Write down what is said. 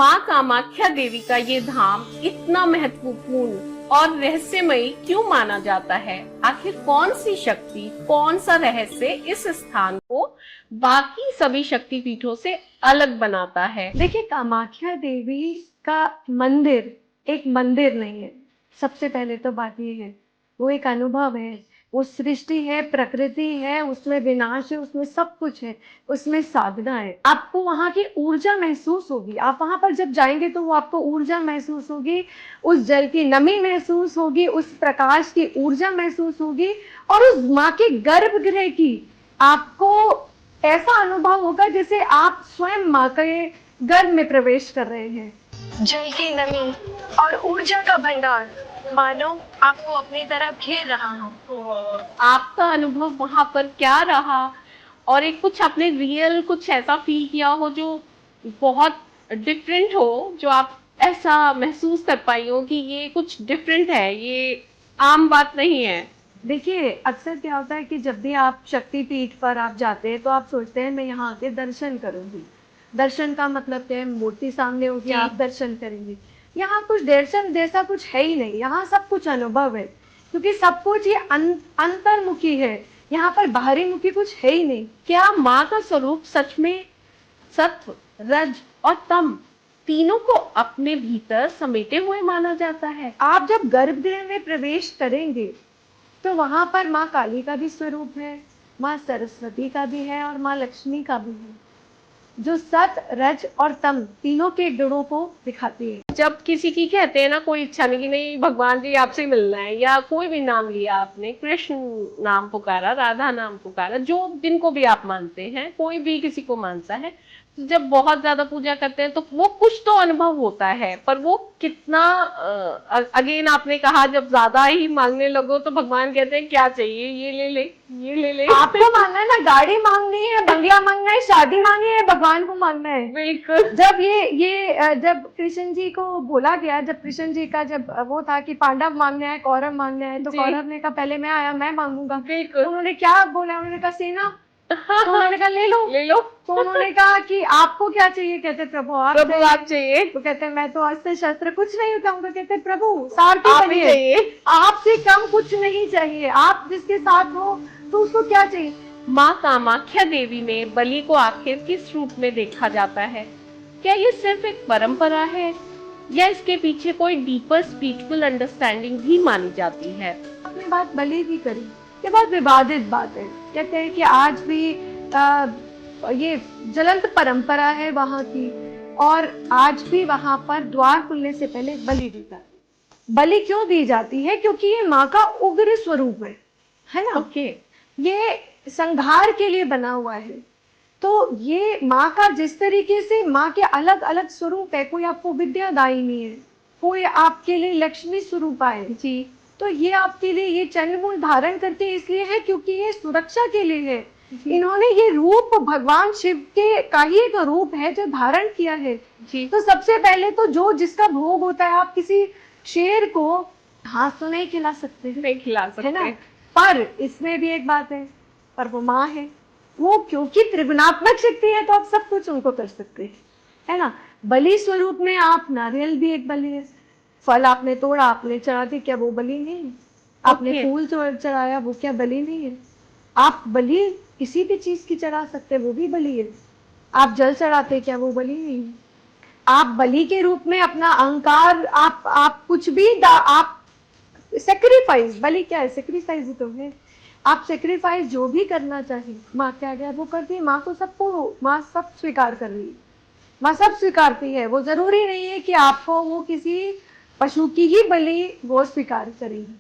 माँ कामाख्या देवी का ये धाम इतना महत्वपूर्ण और रहस्यमयी क्यों माना जाता है? आखिर कौन सी शक्ति, कौन सा रहस्य इस स्थान को बाकी सभी शक्तिपीठों से अलग बनाता है? देखिए, कामाख्या देवी का मंदिर एक मंदिर नहीं है। सबसे पहले तो बात ये है, वो एक अनुभव है, वो सृष्टि है, प्रकृति है, उसमें विनाश है, उसमें सब कुछ है, उसमें साधना है। आपको वहाँ की ऊर्जा महसूस होगी। आप वहाँ पर जब जाएंगे तो वो आपको ऊर्जा महसूस होगी, उस जल की नमी महसूस होगी, उस प्रकाश की ऊर्जा महसूस होगी और उस माँ के गर्भगृह की आपको ऐसा अनुभव होगा जैसे आप स्वयं माँ के गर्भ में प्रवेश कर रहे हैं। जल की नमी और ऊर्जा का भंडार मानो आपको अपनी तरफ घेर रहा हो। आपका अनुभव वहां पर क्या रहा? और एक कुछ आपने रियल कुछ ऐसा फील किया हो जो बहुत डिफरेंट हो, जो आप ऐसा महसूस कर पाई हो कि ये कुछ डिफरेंट है, ये आम बात नहीं है? देखिए, अक्सर क्या होता है कि जब भी आप शक्तिपीठ पर आप जाते हैं तो आप सोचते हैं मैं यहाँ आके दर्शन करूंगी। दर्शन का मतलब क्या है? मूर्ति सामने होगी, आप दर्शन करेंगे। यहाँ कुछ दर्शन जैसा कुछ है ही नहीं, यहाँ सब कुछ अनुभव है, क्योंकि सब कुछ ये अंतर्मुखी है। यहाँ पर बाहरी मुखी कुछ है ही नहीं। क्या माँ का स्वरूप सच में सत्व, रज और तम तीनों को अपने भीतर समेटे हुए माना जाता है? आप जब गर्भगृह में प्रवेश करेंगे तो वहां पर माँ काली का भी स्वरूप है, माँ सरस्वती का भी है और माँ लक्ष्मी का भी है, जो सत, रज और तम तीनों के गुणों को दिखाती है। जब किसी की कहते हैं ना कोई इच्छा नहीं कि नहीं भगवान जी आपसे मिलना है, या कोई भी नाम लिया आपने, कृष्ण नाम पुकारा, राधा नाम पुकारा, जो जिनको भी आप मानते हैं, कोई भी किसी को मानता है, जब बहुत ज्यादा पूजा करते हैं तो वो कुछ तो अनुभव होता है, पर वो कितना अगेन आपने कहा जब ज्यादा ही मांगने लगो तो भगवान कहते हैं क्या चाहिए, ये ले ले, ये ले ले। आपको मांगना है ना, गाड़ी मांगनी है, बंगला मांगना है, शादी मांगनी है, भगवान को मांगना है। बिल्कुल। जब जब कृष्ण जी को बोला गया, जब कृष्ण जी का जब वो था कि पांडव मांगने आए, कौरव मांगने आए, तो कौरव ने कहा पहले मैं आया, मैं मांगूंगा। बिल्कुल। तो उन्होंने क्या बोला? उन्होंने कहा सेना। तो उन्होंने कहा ले लो, ले लो। तो उन्होंने कहा कि आपको क्या चाहिए? कहते प्रभु आप चाहिए। तो कहते मैं तो अस्त्र शस्त्र कुछ नहीं उठाऊंगा। कहते प्रभु सारथी आप ही बनिए, चाहिए। आपसे कम कुछ नहीं चाहिए, आप जिसके साथ हो तो उसको क्या चाहिए? माँ कामाख्या देवी में बलि को आखिर किस रूप में देखा जाता है? क्या ये सिर्फ एक परंपरा है या इसके पीछे कोई डीपर स्पिरिचुअल अंडरस्टैंडिंग भी मानी जाती है? आपने बात बलि की करी, ये बहुत विवादित बात है। कहते हैं कि आज भी ये ज्वलंत परंपरा है वहां की, और आज भी वहां पर द्वार खुलने से पहले बलि दी जाती है। बलि क्यों दी जाती है? क्योंकि ये माँ का उग्र स्वरूप है ना। ओके। ये संहार के लिए बना हुआ है। तो ये माँ का जिस तरीके से माँ के अलग अलग स्वरूप है, कोई आपको विद्यादायिनी है, कोई आपके लिए लक्ष्मी स्वरूप है जी। तो ये आपके लिए ये चंद्रमूल धारण करके इसलिए है क्योंकि ये सुरक्षा के लिए है। इन्होंने ये रूप भगवान शिव के का ही एक रूप है जो धारण किया है। जी। तो सबसे पहले तो जो जिसका भोग होता है, आप किसी शेर को घास तो नहीं खिला सकते, नहीं खिला सकते, है ना। पर इसमें भी एक बात है, पर वो माँ है, वो क्योंकि त्रिगुणात्मक शक्ति है तो आप सब कुछ उनको कर सकते हैं, है ना। बलि स्वरूप में आप नारियल भी एक बलि है, फल आपने तोड़ा, आपने चढ़ा दी, क्या वो बलि नहीं है? आपने फूल चढ़ाया, वो क्या बलि नहीं है? आप बलि किसी भी चीज की चढ़ा सकते हैं, वो भी बलि है। आप जल चढ़ाते, क्या वो बलि नहीं है? आप बलि के रूप में अपना अहंकार, आप कुछ भी आप सेक्रीफाइस, बलि क्या है? सेक्रीफाइस ही तो है। आप सेक्रीफाइस जो भी करना चाहिए, माँ क्या गया वो करती है। माँ को सबको, माँ सब स्वीकार कर रही है, माँ सब स्वीकारती है। वो जरूरी नहीं है कि आपको वो किसी पशु की ही बलि वो स्वीकार करेगी।